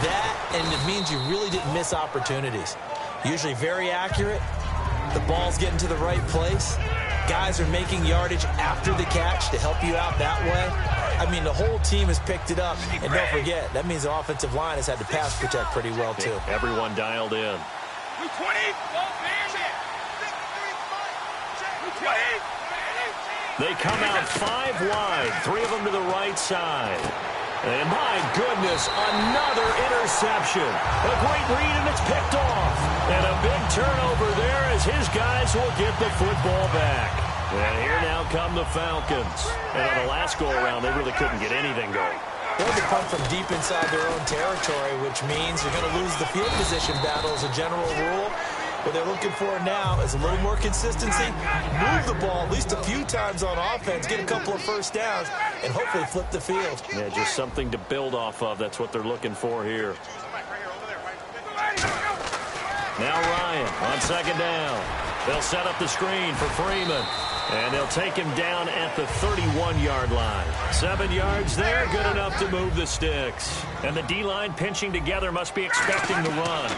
That, and it means you really didn't miss opportunities. Usually very accurate. The ball's getting to the right place. Guys are making yardage after the catch to help you out that way. I mean, the whole team has picked it up. And don't forget, that means the offensive line has had to pass protect pretty well, too. Yeah, everyone dialed in. 20. They come out 5 wide, 3 of them to the right side. And my goodness, another interception. A great read, and it's picked off. And a big turnover there as his guys will get the football back. And here now come the Falcons. And on the last go-around, they really couldn't get anything going. They had to punt from deep inside their own territory, which means you're going to lose the field position battle as a general rule. What they're looking for now is a little more consistency, move the ball at least a few times on offense, get a couple of first downs, and hopefully flip the field. Yeah, just something to build off of. That's what they're looking for here. Now Ryan on 2nd down. They'll set up the screen for Freeman. And they'll take him down at the 31-yard line. 7 yards there, good enough to move the sticks. And the D-line pinching together must be expecting the run.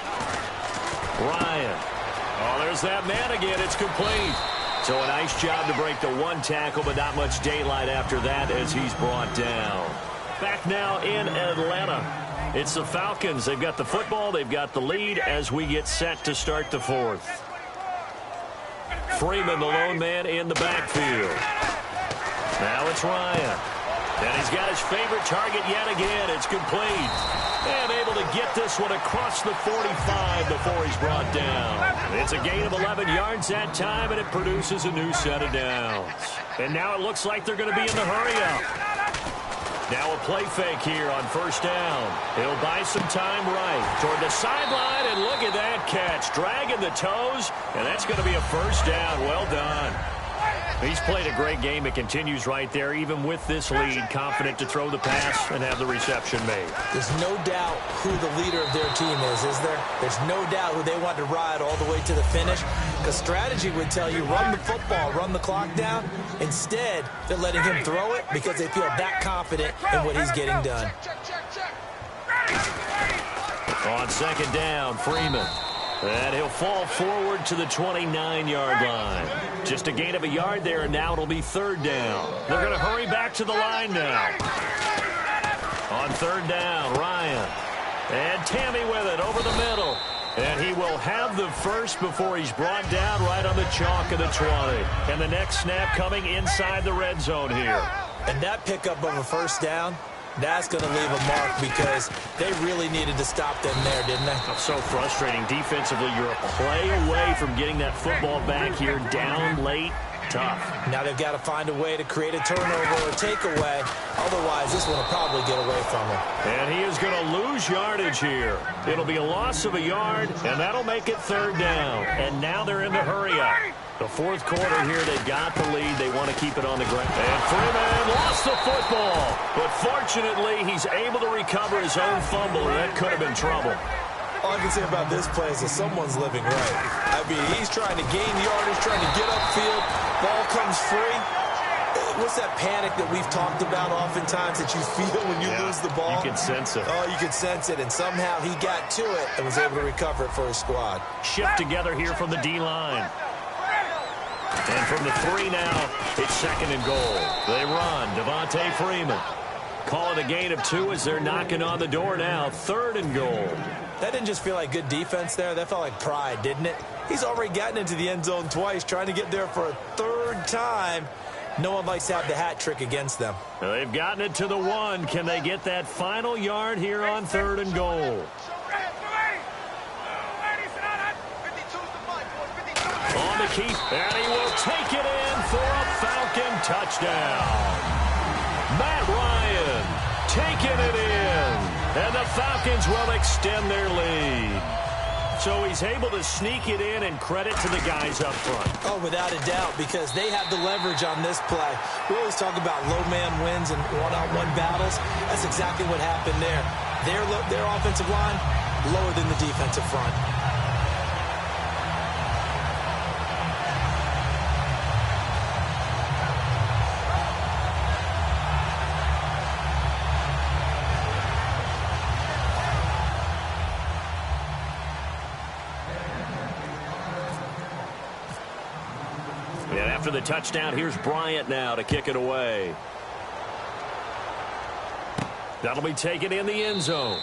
Ryan. Oh, there's that man again. It's complete. So a nice job to break the 1 tackle, but not much daylight after that as he's brought down. Back now in Atlanta. It's the Falcons. They've got the football. They've got the lead as we get set to start the 4th. Freeman, the lone man in the backfield. Now it's Ryan. And he's got his favorite target yet again. It's complete. And able to get this one across the 45 before he's brought down. It's a gain of 11 yards that time, and it produces a new set of downs. And now it looks like they're going to be in the hurry-up. Now a play fake here on 1st down. He'll buy some time right toward the sideline, and look at that catch. Dragging the toes, and that's going to be a 1st down. Well done. He's played a great game. It continues right there, even with this lead, confident to throw the pass and have the reception made. There's no doubt who the leader of their team is there? There's no doubt who they want to ride all the way to the finish. Because strategy would tell you, run the football, run the clock down. Instead, they're letting him throw it because they feel that confident in what he's getting done. On 2nd down, Freeman. And he'll fall forward to the 29-yard line. Just a gain of a yard there, and now it'll be 3rd down. They're going to hurry back to the line now. On 3rd down, Ryan. And Tammy with it over the middle. And he will have the first before he's brought down right on the chalk of the 20. And the next snap coming inside the red zone here. And that pickup of a 1st down, that's going to leave a mark because they really needed to stop them there, didn't they? So frustrating. Defensively, you're a play away from getting that football back here down late. Tough. Now they've got to find a way to create a turnover or takeaway. Otherwise, this one will probably get away from him. And he is going to lose yardage here. It'll be a loss of a yard, and that'll make it 3rd down. And now they're in the hurry-up. The 4th quarter here, they've got the lead. They want to keep it on the ground. And Freeman lost the football. But fortunately, he's able to recover his own fumble, and that could have been trouble. All I can say about this play is that someone's living right. I mean, he's trying to gain yardage, trying to get upfield. Ball comes free. What's that panic that we've talked about oftentimes that you feel when you lose the ball? You can sense it. Oh, you can sense it. And somehow he got to it and was able to recover it for his squad. Shift together here from the D-line. And from the 3 now, it's 2nd and goal. They run. Devontae Freeman. Calling a gain of 2 as they're knocking on the door now. 3rd and goal. That didn't just feel like good defense there. That felt like pride, didn't it? He's already gotten into the end zone twice, trying to get there for a third time. No one likes to have the hat trick against them. They've gotten it to the 1. Can they get that final yard here on 3rd and goal? On the keep, and he will take it in for a Falcon touchdown. Matt Ryan taking it in, and the Falcons will extend their lead. So he's able to sneak it in, and credit to the guys up front. Oh, without a doubt, because they have the leverage on this play. We always talk about low man wins and one-on-one battles. That's exactly what happened there. Their offensive line, lower than the defensive front. And after the touchdown, here's Bryant now to kick it away. That'll be taken in the end zone.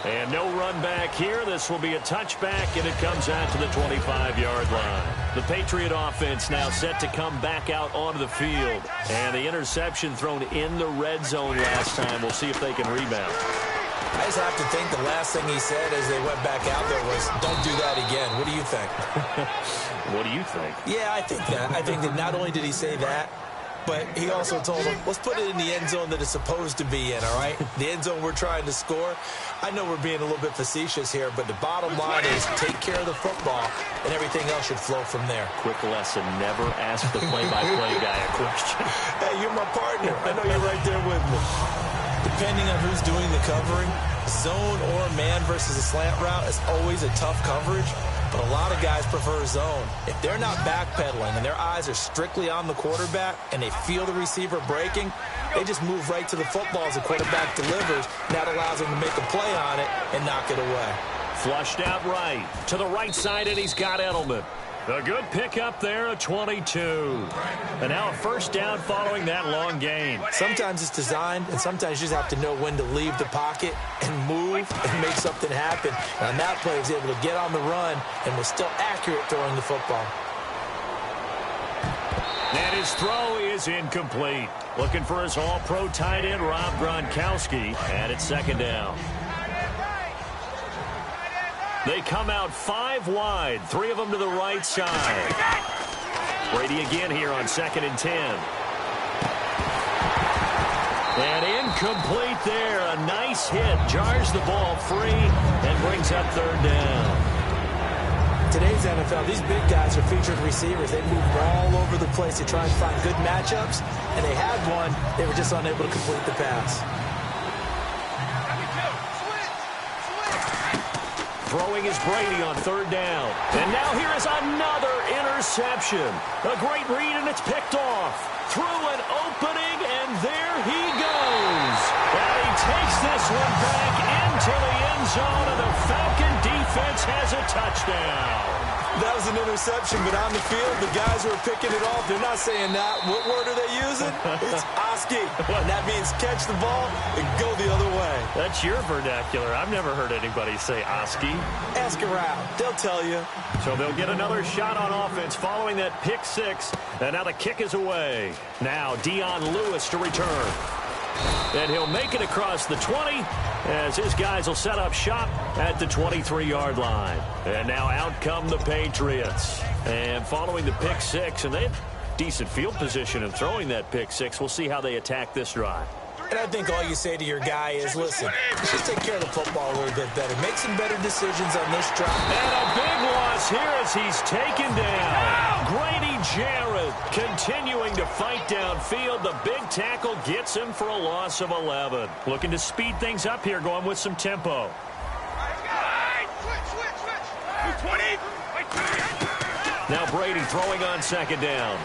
And no run back here. This will be a touchback, and it comes out to the 25-yard line. The Patriot offense now set to come back out onto the field. And the interception thrown in the red zone last time. We'll see if they can rebound. I just have to think the last thing he said as they went back out there was, don't do that again. What do you think? What do you think? Yeah, I think that. I think that not only did he say that, but he also told them, let's put it in the end zone that it's supposed to be in, all right? The end zone we're trying to score. I know we're being a little bit facetious here, but the bottom line is take care of the football, and everything else should flow from there. Quick lesson, never ask the play-by-play guy a question. Hey, you're my partner. I know you're right there with me. Depending on who's doing the covering, zone or man versus a slant route is always a tough coverage, but a lot of guys prefer zone. If they're not backpedaling and their eyes are strictly on the quarterback and they feel the receiver breaking, they just move right to the football as the quarterback delivers, and that allows them to make a play on it and knock it away. Flushed out right to the right side, and he's got Edelman. A good pickup there, a 22. And now a first down following that long gain. Sometimes it's designed, and sometimes you just have to know when to leave the pocket and move and make something happen. And on that play, he was able to get on the run and was still accurate throwing the football. And his throw is incomplete. Looking for his all-pro tight end, Rob Gronkowski, and it's second down. They come out 5 wide, 3 of them to the right side. Brady again here on 2nd and 10. And incomplete there. A nice hit. Jars the ball free and brings up 3rd down. Today's NFL, these big guys are featured receivers. They move all over the place to try and find good matchups, and they had one. They were just unable to complete the pass. Throwing is Brady on 3rd down. And now here is another interception. A great read, and it's picked off. Through an opening, and there he goes. And he takes this one back into the end zone, and the Falcon defense has a touchdown. That was an interception, but on the field, the guys who are picking it off, they're not saying that. What word are they using? It's Oski. And that means catch the ball and go the other way. That's your vernacular. I've never heard anybody say Oski. Ask around. They'll tell you. So they'll get another shot on offense following that pick 6. And now the kick is away. Now Dion Lewis to return. And he'll make it across the 20 as his guys will set up shop at the 23-yard line. And now out come the Patriots. And following the pick 6, and they have decent field position in throwing that pick 6. We'll see how they attack this drive. And I think all you say to your guy is, listen, just take care of the football a little bit better. Make some better decisions on this drive. And a big loss here as he's taken down. Grady Jarrett continuing to fight downfield. The big tackle gets him for a loss of 11. Looking to speed things up here, going with some tempo. Switch. Now Brady throwing on 2nd down.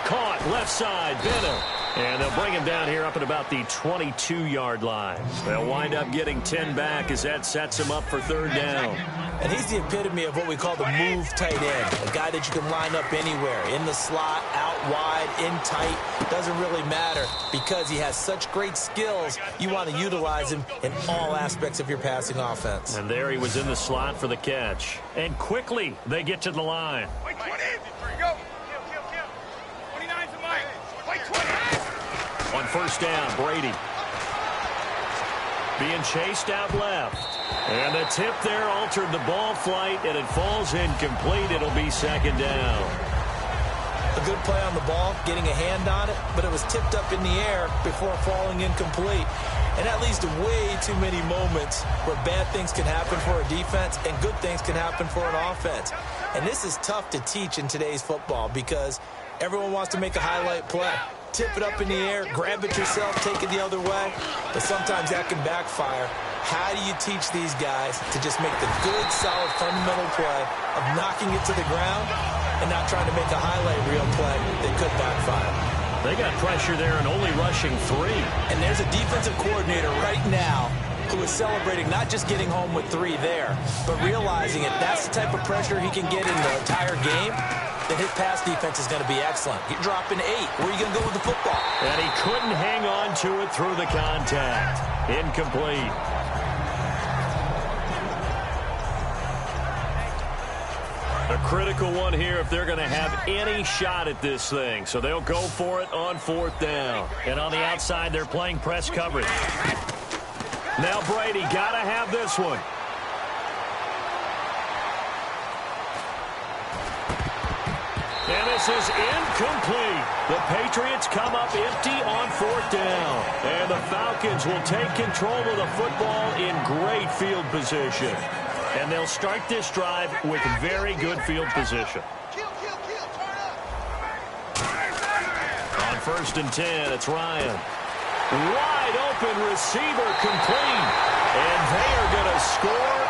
caught. Left side, Bennett. And they'll bring him down here up at about the 22-yard line. They'll wind up getting 10 back as that sets him up for third down. And he's the epitome of what we call the move tight end, a guy that you can line up anywhere, in the slot, out wide, in tight. Doesn't really matter because he has such great skills. You want to utilize him in all aspects of your passing offense. And there he was in the slot for the catch. And quickly they get to the line. Wait, 20. There you go. Kill. 29's the mic. Wait, 20. On first down, Brady. Being chased out left. And the tip there altered the ball flight, and it falls incomplete. It'll be second down. A good play on the ball, getting a hand on it, but it was tipped up in the air before falling incomplete. And that leads to way too many moments where bad things can happen for a defense and good things can happen for an offense. And this is tough to teach in today's football because everyone wants to make a highlight play. Tip it up in the air, grab it yourself, take it the other way. But sometimes that can backfire. How do you teach these guys to just make the good, solid, fundamental play of knocking it to the ground and not trying to make a highlight reel play that could backfire? They got pressure there and only rushing 3. And there's a defensive coordinator right now who is celebrating not just getting home with 3 there, but realizing if that's the type of pressure he can get in the entire game, then his pass defense is going to be excellent. You're dropping 8. Where are you going to go with the football? And he couldn't hang on to it through the contact. Incomplete. A critical one here if they're going to have any shot at this thing. So they'll go for it on fourth down. And on the outside, they're playing press coverage. Now Brady got to have this one. And this is incomplete. The Patriots come up empty on fourth down. And the Falcons will take control of the football in great field position. And they'll start this drive with very good field position. On first and 10, it's Ryan. Wide open receiver complete. And they are going to score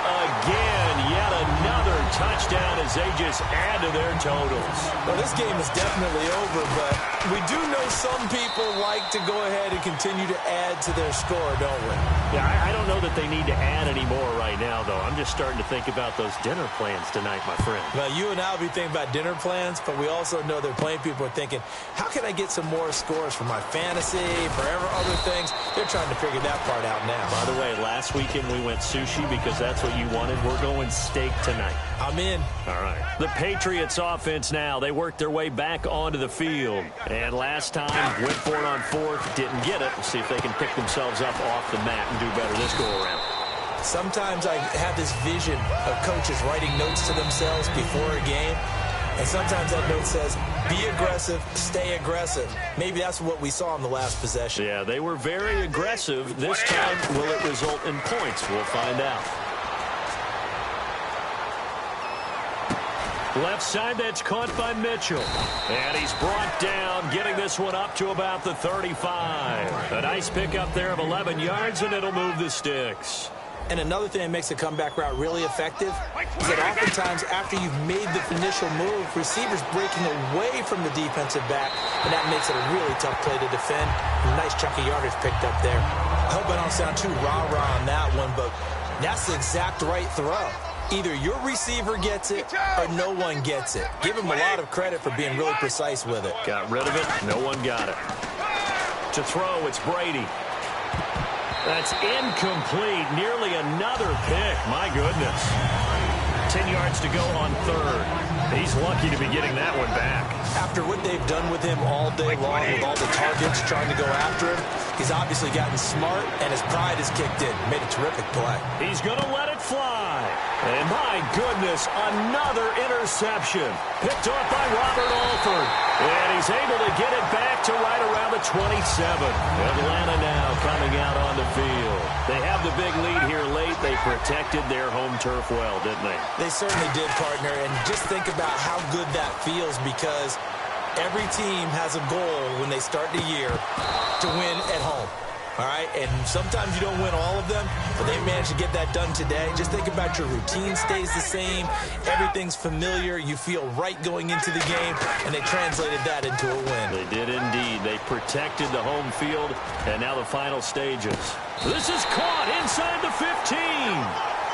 again. Yet another touchdown as they just add to their totals. Well, this game is definitely over, but we do know some people like to go ahead and continue to add to their score, don't we? Yeah, I don't know that they need to add any more right now, though. I'm just starting to think about those dinner plans tonight, my friend. Well, you and I will be thinking about dinner plans, but we also know they're playing people are thinking, how can I get some more scores for my fantasy, for other things? They're trying to figure that part out now. By the way, last weekend we went sushi because that's what you wanted. We're going steak tonight. I'm in. All right. The Patriots offense now. They worked their way back onto the field. And last time, went for it on fourth, didn't get it. We'll see if they can pick themselves up off the mat and do better this go-around. Sometimes I have this vision of coaches writing notes to themselves before a game. And sometimes that note says, be aggressive, stay aggressive. Maybe that's what we saw in the last possession. Yeah, they were very aggressive. This time, will it result in points? We'll find out. Left side, that's caught by Mitchell. And he's brought down, getting this one up to about the 35. A nice pickup there of 11 yards, and it'll move the sticks. And another thing that makes a comeback route really effective is that oftentimes after you've made the initial move, receivers breaking away from the defensive back, and that makes it a really tough play to defend. A nice chunk of yardage picked up there. I hope I don't sound too rah-rah on that one, but that's the exact right throw. Either your receiver gets it or no one gets it. Give him a lot of credit for being really precise with it. Got rid of it. No one got it. To throw, it's Brady. That's incomplete. Nearly another pick. My goodness. 10 yards to go on third. He's lucky to be getting that one back. After what they've done with him all day long with all the targets trying to go after him, he's obviously gotten smart, and his pride has kicked in. Made a terrific play. He's going to let it fly. And my goodness, another interception. Picked off by Robert Alford. And he's able to get it back to right around the 27. Atlanta now coming out on the field. They have the big lead here late. They protected their home turf well, didn't they? They certainly did, partner. And just think about how good that feels because every team has a goal when they start the year to win at home. All right, and sometimes you don't win all of them, but they managed to get that done today. Just think about your routine stays the same. Everything's familiar. You feel right going into the game, and they translated that into a win. They did indeed. They protected the home field, and now the final stages. This is caught inside the 15.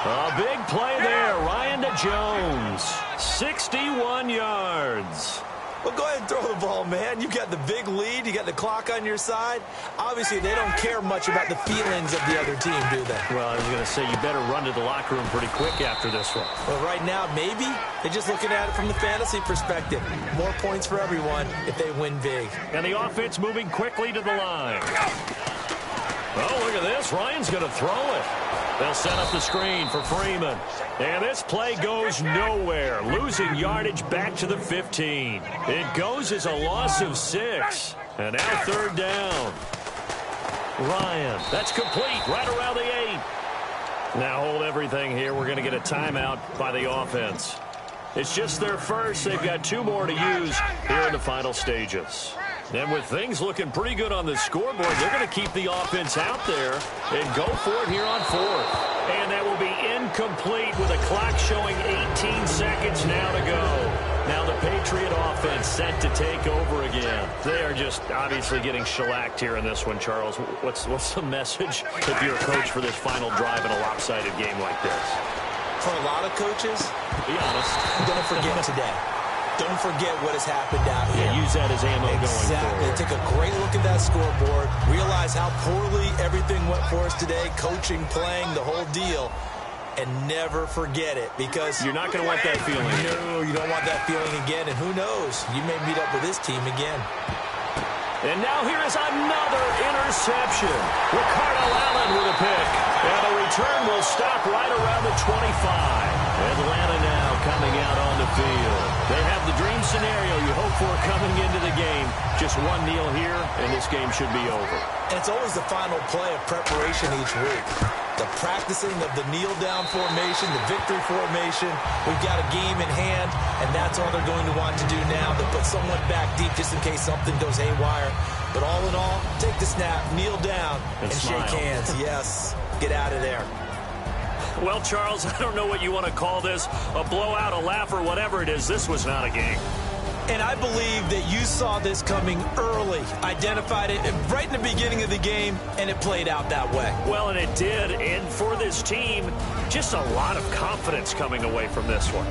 A big play there. Ryan to Jones. 61 yards. Well, go ahead and throw the ball, man. You got the big lead. You got the clock on your side. Obviously, they don't care much about the feelings of the other team, do they? Well, I was going to say, you better run to the locker room pretty quick after this one. Well, right now, maybe. They're just looking at it from the fantasy perspective. More points for everyone if they win big. And the offense moving quickly to the line. Oh, look at this. Ryan's going to throw it. They'll set up the screen for Freeman. And this play goes nowhere. Losing yardage back to the 15. It goes as a loss of 6. And now third down. Ryan, that's complete right around the 8. Now hold everything here. We're going to get a timeout by the offense. It's just their first. They've got 2 more to use here in the final stages. And with things looking pretty good on the scoreboard, they're going to keep the offense out there and go for it here on 4th. And that will be incomplete with a clock showing 18 seconds now to go. Now the Patriot offense set to take over again. They are just obviously getting shellacked here in this one, Charles. What's the message if you're a coach for this final drive in a lopsided game like this? For a lot of coaches, be honest, don't forget today. Don't forget what has happened out here. Yeah, use that as ammo going forward. Take a great look at that scoreboard. Realize how poorly everything went for us today. Coaching, playing, the whole deal. And never forget it, because you're not going to want that feeling. No, you don't want that feeling again. And who knows? You may meet up with this team again. And now here is another interception. Ricardo Allen with a pick. And the return will stop right around the 25. Atlanta now coming out on the field. They have the dream scenario you hope for coming into the game. Just one kneel here, and this game should be over. And it's always the final play of preparation each week. The practicing of the kneel-down formation, the victory formation. We've got a game in hand, and that's all they're going to want to do now, to put someone back deep just in case something goes haywire. But all in all, take the snap, kneel down, and shake hands. Yes, get out of there. Well, Charles, I don't know what you want to call this, a blowout, a laugh, or whatever it is. This was not a game. And I believe that you saw this coming early, identified it right in the beginning of the game, and it played out that way. Well, and it did. And for this team, just a lot of confidence coming away from this one.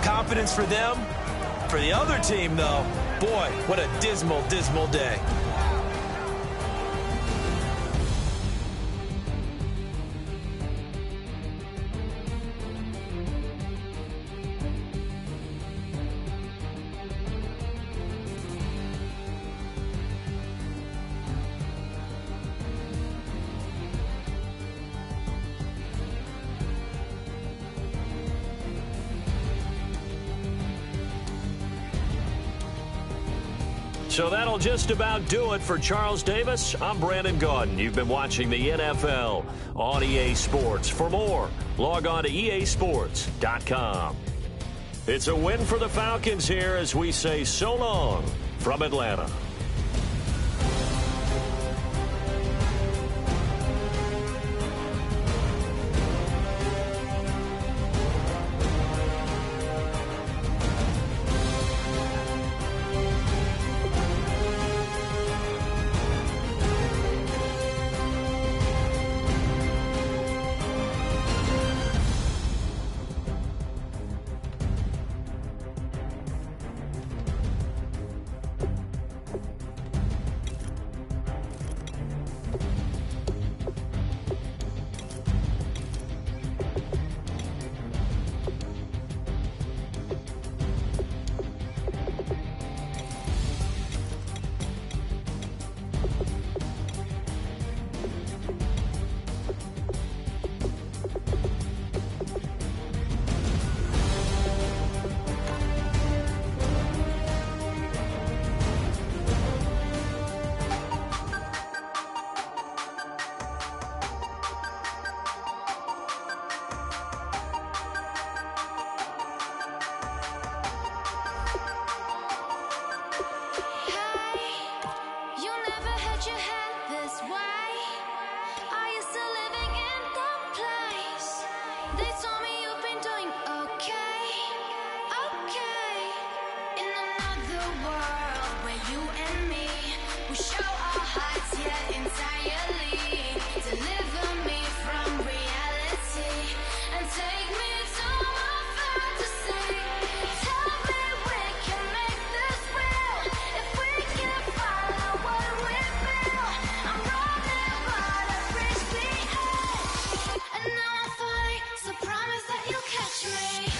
Confidence for them. For the other team, though, boy, what a dismal, dismal day. So that'll just about do it for Charles Davis. I'm Brandon Gaudin. You've been watching the NFL on EA Sports. For more, log on to easports.com. It's a win for the Falcons here as we say so long from Atlanta. They told me you've been doing okay, okay. In another world where you and me, we show our hearts yet entirely. Deliver me from reality and take me to my fantasy. Tell me we can make this real if we can follow what we feel. I'm running but I reach the edge, and now I'm falling, so promise that you'll catch me.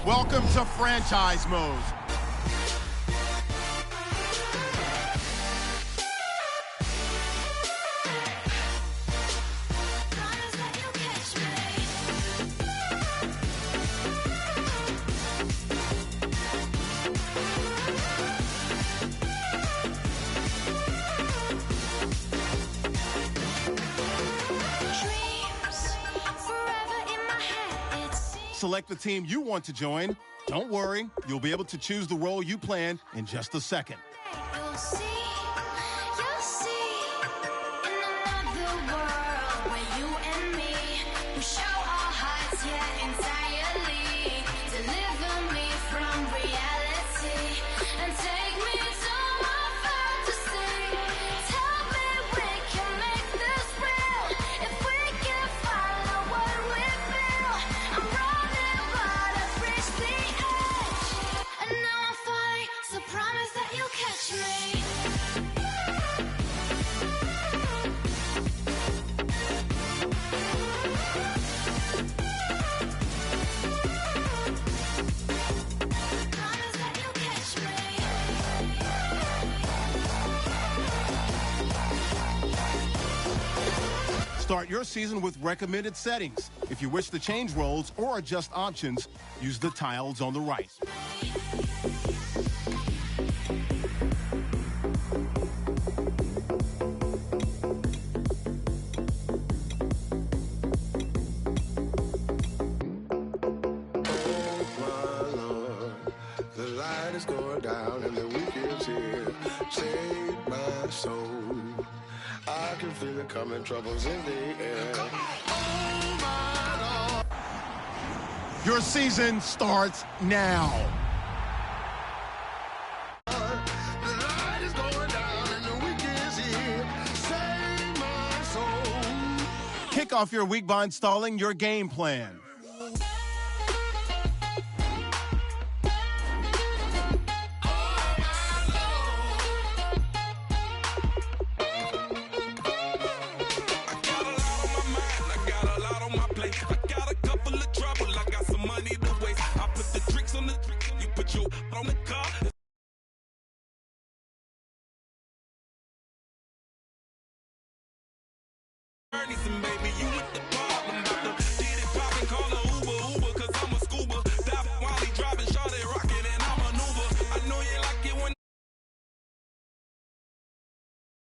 Welcome to franchise mode. Promise that you'll catch me. Dreams forever in my head, it seems. Select the team you want to join. Don't worry, you'll be able to choose the role you plan in just a second. You'll see, in another world where you and me, we show our hearts yet entirely. Deliver me from reality and take me to my fantasy. Tell me we can make this real if we can follow what we feel. I'm running but I've reached the edge, and now I'm falling, so promise that you'll catch me. Promise that you'll catch me. Start your season with recommended settings. If you wish to change roles or adjust options, use the tiles on the right. The light is going down and the weekend's here. Save my soul. I can feel it coming, troubles in the air. Oh my Lord. Your season starts now. The light is going down and the weekend's here. Save my soul. Kick off your week by installing your game plan.